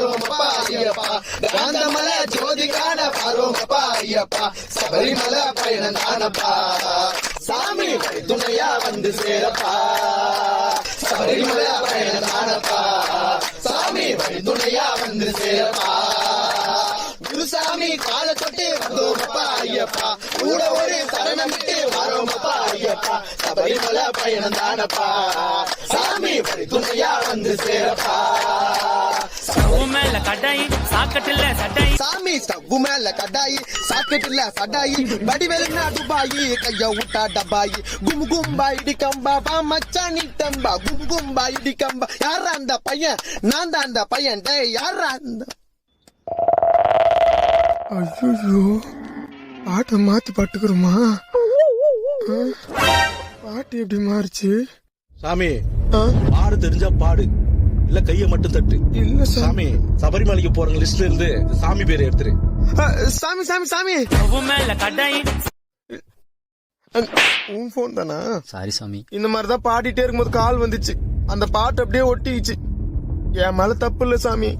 வாரோமப்பா ஐயப்பா காந்தமலை ஜோதி காண வாரோமப்பா ஐயப்பா சபரிமலை பயணம் தானப்பா சாமி துணையா வந்து சேரப்பா சபரிமலை பயணம் தானப்பா சாமி துணையா வந்து சேரப்பா குருசாமி கால தொட்டு வந்தோமப்பா ஐயப்பா கூட ஒரு சரணமிட்டு வாரோமப்பா ஐயப்பா சபரிமலை பயணம் தானப்பா சாமி துணையா வந்து சேரப்பா மேல கட்டாயி சாக்கட்டில்ல சட்டாயி சாமி ஸ்டவ் மேல கடாயி சாக்கெட்டுல சடாயி வடிவெல்னா துபாயி கைய விட்டா டபாயி கும் கும்பா இடிக்கம்பா பா மச்சானி தம்பா கும் கும்பா இடிக்கம்பா யாரா அந்த பையன் நான் தான் அந்த பையன் டே யாரா அந்த ஐயோ பாட்டை மாத்தி பாட்டுக்கிறோமா பாட்டு எப்படி மாறுச்சு சாமி பாடு தெரிஞ்சா பாடு இல்ல கைய மட்டும் தட்டு இல்ல சாமி சபரிமலைக்கு போறவங்க லிஸ்ட்ல இருந்து சாமி பேரை எடுத்துரு சாமி சாமி சாமி மேல கட்டாயி உன் போன் தானா சாரி சாமி. இந்த மாதிரிதான் பாடிட்டே இருக்கும்போது கால் வந்துச்சு அந்த பாட்டு அப்படியே ஒட்டிக்கிச்சு என் மேல தப்பு இல்ல சாமி